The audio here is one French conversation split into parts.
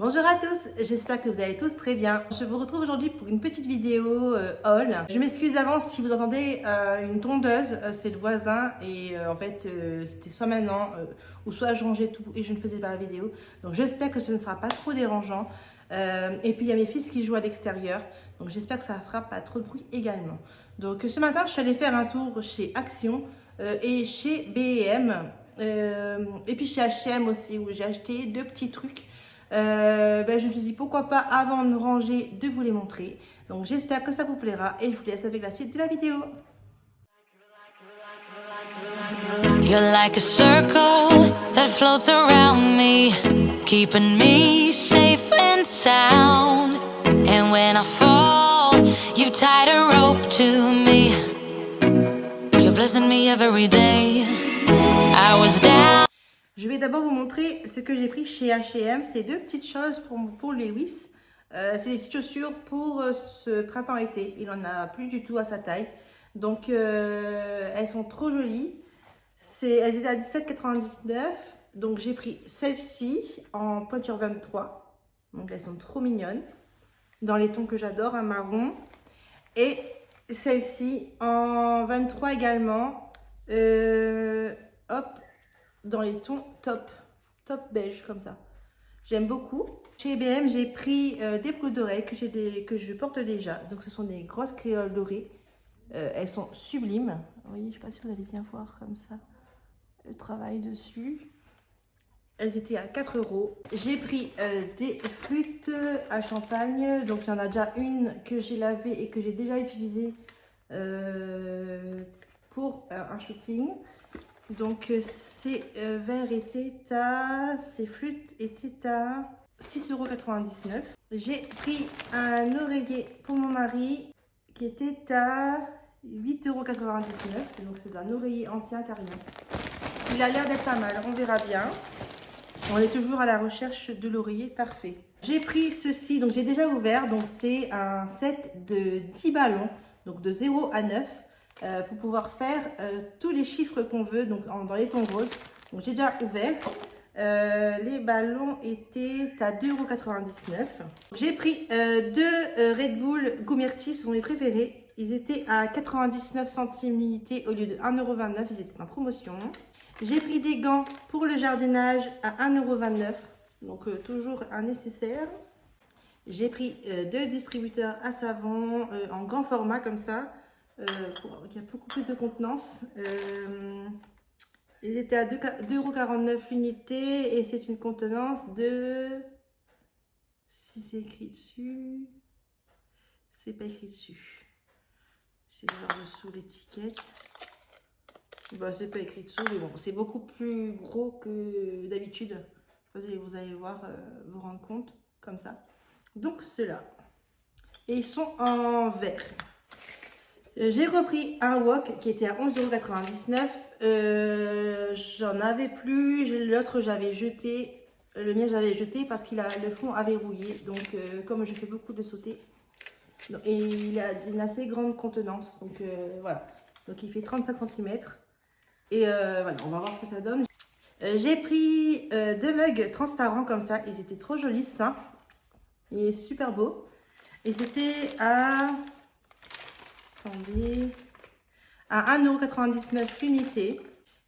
Bonjour à tous, j'espère que vous allez tous très bien. Je vous retrouve aujourd'hui pour une petite vidéo haul. Je m'excuse avant si vous entendez une tondeuse, c'est le voisin et en fait c'était soit maintenant ou soit je rangeais tout et je ne faisais pas la vidéo. Donc j'espère que ce ne sera pas trop dérangeant. Et puis il y a mes fils qui jouent à l'extérieur, donc j'espère que ça ne fera pas trop de bruit également. Donc ce matin je suis allée faire un tour chez Action et chez B&M et puis chez H&M aussi où j'ai acheté deux petits trucs. Je me suis dit pourquoi pas avant de ranger de vous les montrer. Donc j'espère que ça vous plaira et je vous laisse avec la suite de la vidéo. You're like a circle that floats around me, keeping me safe and sound. And when I fall, you've tied a rope to me. You're blessing me every day. I was down. Je vais d'abord vous montrer ce que j'ai pris chez H&M. C'est deux petites choses pour Lewis. C'est des petites chaussures pour ce printemps-été. Il n'en a plus du tout à sa taille. Donc elles sont trop jolies. Elles étaient à 17,99 €. Donc j'ai pris celle-ci en pointure 23. Donc elles sont trop mignonnes. Dans les tons que j'adore, un marron. Et celle-ci en 23 également. Hop. Dans les tons top beige comme ça. J'aime beaucoup. Chez B&M, j'ai pris des boucles d'oreilles que je porte déjà. Donc ce sont des grosses créoles dorées. Elles sont sublimes. Vous voyez, je ne sais pas si vous allez bien voir comme ça le travail dessus. Elles étaient à 4 €. J'ai pris des flûtes à champagne. Donc il y en a déjà une que j'ai lavée et que j'ai déjà utilisée pour un shooting. Donc ces ces flûtes étaient à 6,99 €. J'ai pris un oreiller pour mon mari qui était à 8,99 €. Donc c'est un oreiller anti-acarien. Il a l'air d'être pas mal, on verra bien. On est toujours à la recherche de l'oreiller parfait. J'ai pris ceci, donc j'ai déjà ouvert. Donc c'est un set de 10 ballons, donc de 0 à 9. Pour pouvoir faire tous les chiffres qu'on veut donc dans les tons roses. Donc j'ai déjà ouvert. Les ballons étaient à 2,99 €. J'ai pris deux Red Bull Goumirti, ce sont mes préférés. Ils étaient à 99 centimes l'unité au lieu de 1,29 €. Ils étaient en promotion. J'ai pris des gants pour le jardinage à 1,29 €. Donc toujours un nécessaire. J'ai pris deux distributeurs à savon en grand format comme ça. Il y a beaucoup plus de contenance. Ils étaient à 2,49 € l'unité et c'est une contenance de... Si c'est écrit dessus... C'est pas écrit dessus. C'est voir dessous l'étiquette. Bah, c'est pas écrit dessous, mais bon, c'est beaucoup plus gros que d'habitude. Vous allez voir, vous rendre compte, comme ça. Donc ceux-là. Et ils sont en vert. J'ai repris un wok qui était à 11,99 €. J'en avais plus. L'autre, j'avais jeté. Le mien, j'avais jeté parce que le fond avait rouillé. Donc, comme je fais beaucoup de sautés. Et il a une assez grande contenance. Donc, voilà. Donc, il fait 35 cm. Et voilà, on va voir ce que ça donne. J'ai pris deux mugs transparents comme ça. Ils étaient trop jolis, ça. Et super beau. Et c'était à... Attendez, à 1,99 € l'unité.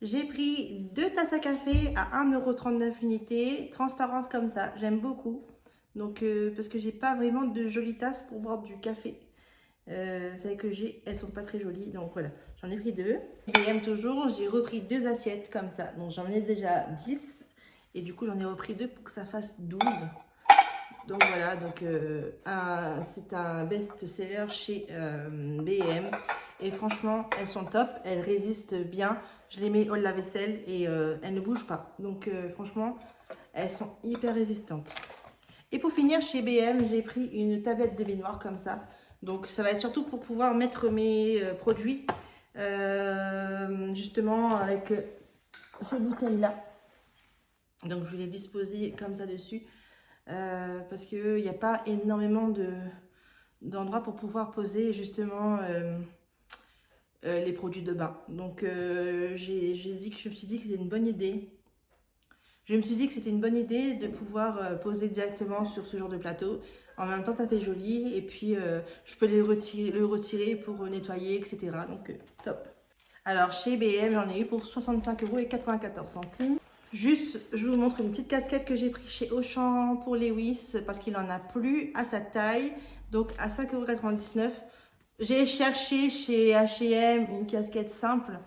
J'ai pris deux tasses à café à 1,39 € l'unité, transparentes comme ça, j'aime beaucoup. Donc, parce que j'ai pas vraiment de jolies tasses pour boire du café. Celles que j'ai, elles sont pas très jolies, donc voilà, j'en ai pris deux. B&M toujours, j'ai repris deux assiettes comme ça, donc j'en ai déjà 10. Et du coup, j'en ai repris deux pour que ça fasse 12. Donc voilà, donc c'est un best-seller chez B&M et franchement elles sont top, elles résistent bien. Je les mets au lave-vaisselle et elles ne bougent pas. Donc franchement elles sont hyper résistantes. Et pour finir chez B&M, j'ai pris une tablette de baignoire comme ça. Donc ça va être surtout pour pouvoir mettre mes produits justement avec ces bouteilles là. Donc je vais les disposer comme ça dessus. Parce qu'il n'y a pas énormément d'endroits pour pouvoir poser justement les produits de bain. Donc je me suis dit que c'était une bonne idée Je me suis dit que c'était une bonne idée de pouvoir poser directement sur ce genre de plateau. En même temps, ça fait joli et puis je peux le retirer pour nettoyer, etc. Donc, top. Alors, chez B&M, j'en ai eu pour 65,94 €. Juste, je vous montre une petite casquette que j'ai pris chez Auchan pour Lewis parce qu'il n'en a plus à sa taille. Donc, à 5,99 €. J'ai cherché chez H&M une casquette simple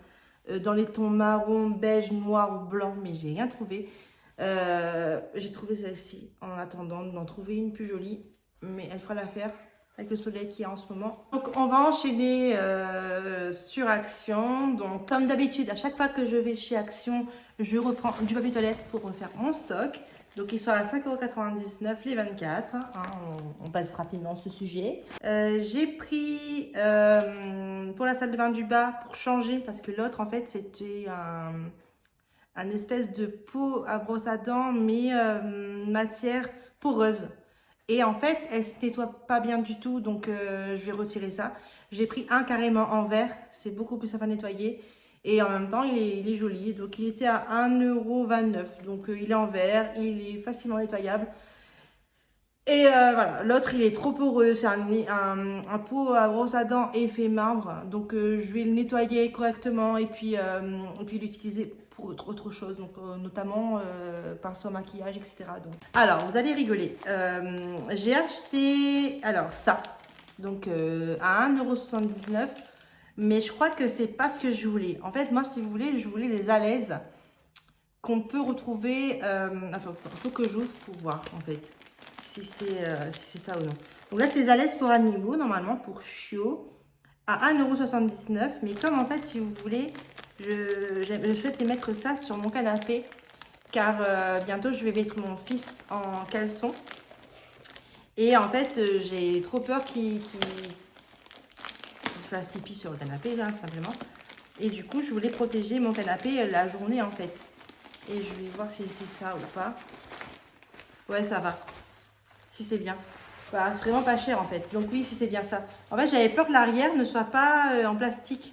dans les tons marron, beige, noir ou blanc, mais j'ai rien trouvé. J'ai trouvé celle-ci en attendant d'en trouver une plus jolie, mais elle fera l'affaire avec le soleil qu'il y a en ce moment. Donc on va enchaîner sur Action. Donc comme d'habitude, à chaque fois que je vais chez Action, je reprends du papier toilette pour refaire mon stock. Donc ils sont à 5,99 € les 24. Hein, on passe rapidement ce sujet. J'ai pris pour la salle de bain du bas pour changer parce que l'autre en fait c'était un espèce de pot à brosse à dents mais matière poreuse. Et en fait, elle se nettoie pas bien du tout, donc je vais retirer ça. J'ai pris un carrément en verre, c'est beaucoup plus simple à nettoyer. Et en même temps, il est joli. Donc, il était à 1,29 €. Donc, il est en verre, il est facilement nettoyable. Et voilà, l'autre, il est trop poreux. C'est un pot à brosse à dents effet marbre. Donc, je vais le nettoyer correctement et puis l'utiliser pour autre chose, donc notamment pinceau à maquillage, etc. Donc. Alors, vous allez rigoler. J'ai acheté ça, donc à 1,79 €, mais je crois que c'est pas ce que je voulais. En fait, moi, si vous voulez, je voulais des alaises qu'on peut retrouver. Enfin, faut que j'ouvre pour voir en fait si c'est ça ou non. Donc là, c'est des alaises pour animaux, normalement pour chiots, à 1,79 €. Mais comme en fait, si vous voulez, je souhaite mettre ça sur mon canapé car bientôt je vais mettre mon fils en caleçon et en fait j'ai trop peur qu'il fasse pipi sur le canapé là tout simplement, et du coup je voulais protéger mon canapé la journée en fait, et je vais voir si c'est ça ou pas. Ouais, ça va, si c'est bien. Voilà, c'est vraiment pas cher en fait, donc oui, si c'est bien ça. En fait j'avais peur que l'arrière ne soit pas en plastique.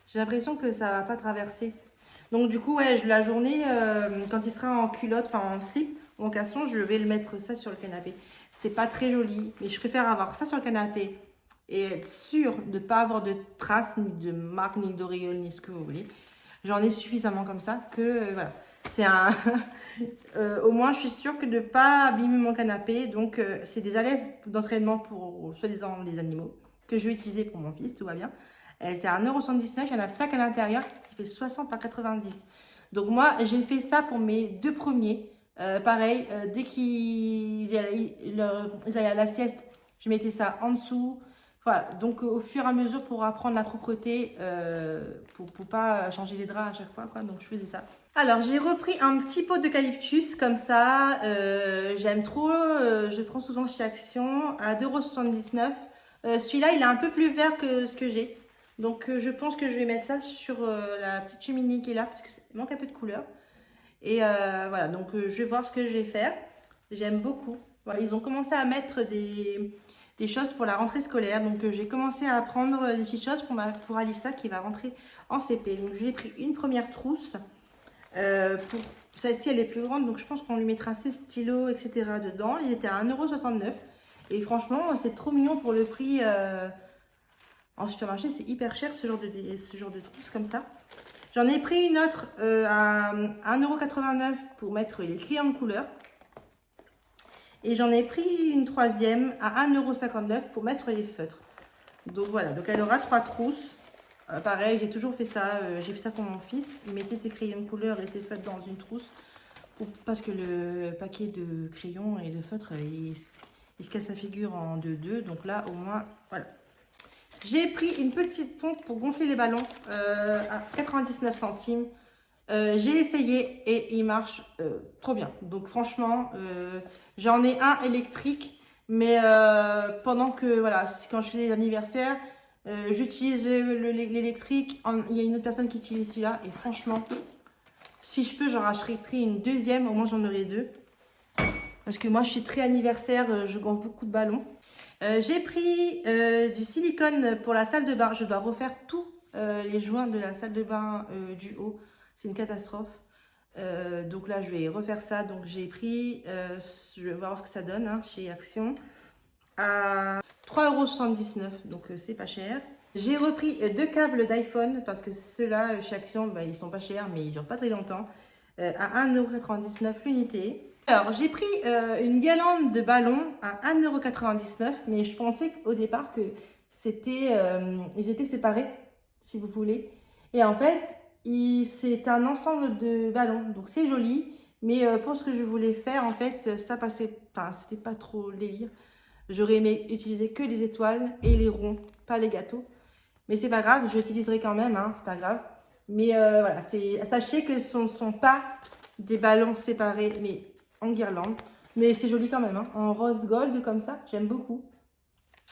J'ai l'impression que ça va pas traverser. Donc du coup, ouais, la journée, quand il sera en culotte, enfin en slip ou en caleçon, je vais le mettre ça sur le canapé. C'est pas très joli, mais je préfère avoir ça sur le canapé et être sûre de ne pas avoir de traces, ni de marques, ni d'auréoles, ni ce que vous voulez. J'en ai suffisamment comme ça que, voilà. C'est un... au moins, je suis sûre que de ne pas abîmer mon canapé. Donc, c'est des alaises d'entraînement pour, soi-disant, les animaux que je vais utiliser pour mon fils, tout va bien. C'est à 1,79 €, il y en a 5 à l'intérieur, qui fait 60 par 90. Donc moi, j'ai fait ça pour mes deux premiers. Pareil, dès qu'ils allaient à la sieste, je mettais ça en dessous. Voilà, donc au fur et à mesure pour apprendre la propreté, pour pas changer les draps à chaque fois, quoi. Donc je faisais ça. Alors j'ai repris un petit pot d'eucalyptus comme ça. J'aime trop, je prends souvent chez Action à 2,79 €. Celui-là, il est un peu plus vert que ce que j'ai. Donc je pense que je vais mettre ça sur la petite cheminée qui est là parce qu'il manque un peu de couleur. Et voilà, donc je vais voir ce que je vais faire. J'aime beaucoup. Voilà, ils ont commencé à mettre des choses pour la rentrée scolaire. Donc j'ai commencé à prendre des petites choses pour Alissa qui va rentrer en CP. Donc j'ai pris une première trousse. Pour celle-ci, elle est plus grande, donc je pense qu'on lui mettra ses stylos, etc. dedans. Il était à 1,69 €. Et franchement, c'est trop mignon pour le prix. En supermarché, c'est hyper cher ce genre de trousse comme ça. J'en ai pris une autre à 1,89 € pour mettre les crayons de couleur. Et j'en ai pris une troisième à 1,59 € pour mettre les feutres. Donc voilà, donc elle aura 3 trousses. Pareil, j'ai toujours fait ça. J'ai fait ça pour mon fils. Il mettait ses crayons de couleur et ses feutres dans une trousse. Parce que le paquet de crayons et de feutres, il se casse la figure en 2-2. Donc là, au moins, voilà. J'ai pris une petite pompe pour gonfler les ballons à 99 centimes. J'ai essayé et il marche trop bien. Donc franchement, j'en ai un électrique. Mais pendant que, voilà, quand je fais les anniversaires, j'utilise l'électrique. Il y a une autre personne qui utilise celui-là. Et franchement, si je peux, j'en rachèterai une deuxième. Au moins, j'en aurai deux. Parce que moi, je suis très anniversaire. Je gonfle beaucoup de ballons. J'ai pris du silicone pour la salle de bain. Je dois refaire tous les joints de la salle de bain du haut. C'est une catastrophe. Donc là, je vais refaire ça. Donc j'ai pris, je vais voir ce que ça donne hein, chez Action, à 3,79 €. Donc c'est pas cher. J'ai repris 2 câbles d'iPhone parce que ceux-là, chez Action, bah, ils sont pas chers, mais ils durent pas très longtemps. À 1,99 € l'unité. Alors, j'ai pris une guirlande de ballons à 1,99 €, mais je pensais au départ que ils étaient séparés, si vous voulez. Et en fait, c'est un ensemble de ballons, donc c'est joli. Mais pour ce que je voulais faire, en fait, ça passait, enfin, c'était pas trop le délire. J'aurais aimé utiliser que les étoiles et les ronds, pas les gâteaux. Mais c'est pas grave, je l'utiliserai quand même, hein, c'est pas grave. Mais voilà, sachez que ce ne sont pas des ballons séparés, mais en guirlande. Mais c'est joli quand même, hein, en rose gold comme ça, j'aime beaucoup.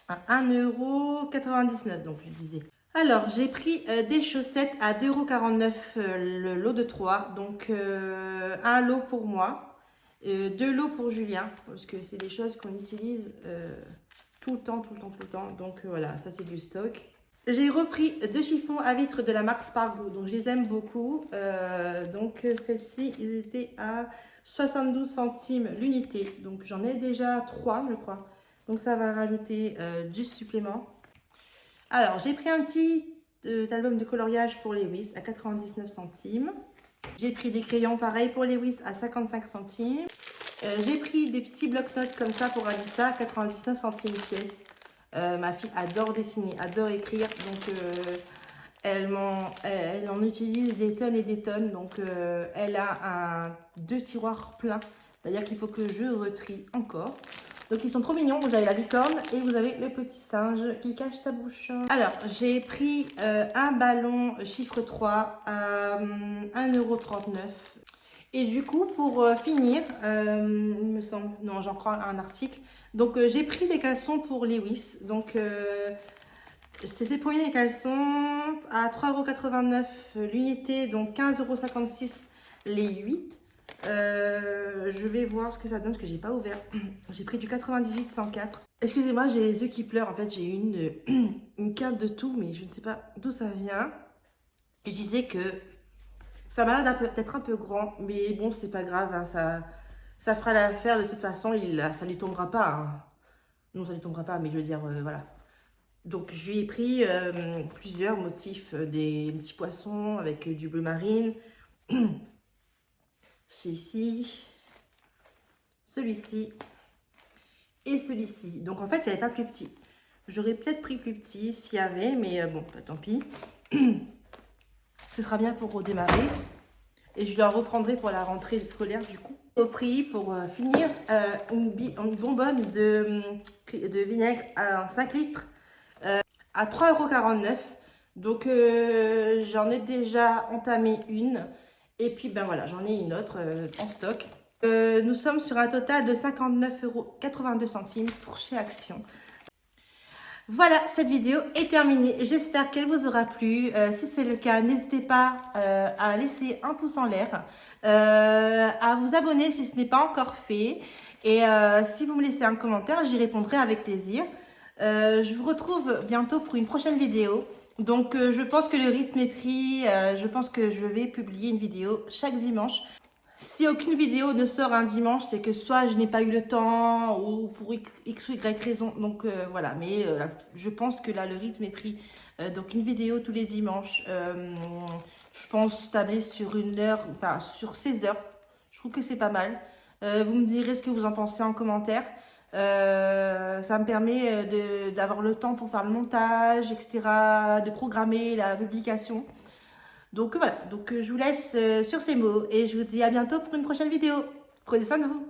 À 1,99 €, donc je disais. Alors, j'ai pris des chaussettes à 2,49 € le lot de 3. Donc, un lot pour moi, 2 lots pour Julien, parce que c'est des choses qu'on utilise tout le temps. Donc, voilà, ça c'est du stock. J'ai repris 2 chiffons à vitre de la marque Spargo, donc je les aime beaucoup. Donc, celles-ci, ils étaient à 72 centimes l'unité. Donc, j'en ai déjà 3, je crois. Donc, ça va rajouter du supplément. Alors, j'ai pris un petit album de coloriage pour Lewis à 99 centimes. J'ai pris des crayons pareils pour Lewis à 55 centimes. J'ai pris des petits blocs-notes comme ça pour Alissa à 99 centimes pièce. Ma fille adore dessiner, adore écrire. Donc, elle en utilise des tonnes et des tonnes. Donc, elle a 2 tiroirs pleins. D'ailleurs, qu'il faut que je retrie encore. Donc, ils sont trop mignons. Vous avez la licorne et vous avez le petit singe qui cache sa bouche. Alors, j'ai pris un ballon chiffre 3 à 1,39 €. Et du coup, pour finir, il me semble, non, j'en prends un article. Donc, j'ai pris des caleçons pour Lewis. Donc, c'est ces premiers caleçons à 3,89 € l'unité, donc 15,56 € les 8. Je vais voir ce que ça donne parce que j'ai pas ouvert. J'ai pris du 98-104. Excusez-moi, j'ai les yeux qui pleurent. En fait, j'ai une carte de tout, mais je ne sais pas d'où ça vient. Je disais que ça m'a l'air d'être un peu grand, mais bon, c'est pas grave. Hein, ça fera l'affaire de toute façon. Ça lui tombera pas. Hein. Non, ça lui tombera pas, mais je veux dire, voilà. Donc, je lui ai pris plusieurs motifs, des petits poissons avec du bleu marine. Celui-ci, celui-ci et celui-ci. Donc en fait, il n'y avait pas plus petit. J'aurais peut-être pris plus petit s'il y avait, mais bon, bah, tant pis. Ce sera bien pour redémarrer. Et je la reprendrai pour la rentrée scolaire du coup. Au prix pour finir, une bonbonne de vinaigre à 5 litres à 3,49 €. Donc j'en ai déjà entamé une. Et puis, ben voilà, j'en ai une autre en stock. Nous sommes sur un total de 59,82 € pour chez Action. Voilà, cette vidéo est terminée. J'espère qu'elle vous aura plu. Si c'est le cas, n'hésitez pas à laisser un pouce en l'air, à vous abonner si ce n'est pas encore fait. Et si vous me laissez un commentaire, j'y répondrai avec plaisir. Je vous retrouve bientôt pour une prochaine vidéo. Donc, je pense que le rythme est pris. Je pense que je vais publier une vidéo chaque dimanche. Si aucune vidéo ne sort un dimanche, c'est que soit je n'ai pas eu le temps ou pour X ou Y raison. Donc, voilà. Mais je pense que là, le rythme est pris. Donc, une vidéo tous les dimanches. Je pense tabler sur 1 heure, enfin, sur 16 heures. Je trouve que c'est pas mal. Vous me direz ce que vous en pensez en commentaire. Ça me permet d'avoir le temps pour faire le montage, etc., de programmer la publication. Donc voilà, donc je vous laisse sur ces mots et je vous dis à bientôt pour une prochaine vidéo. Prenez soin de vous.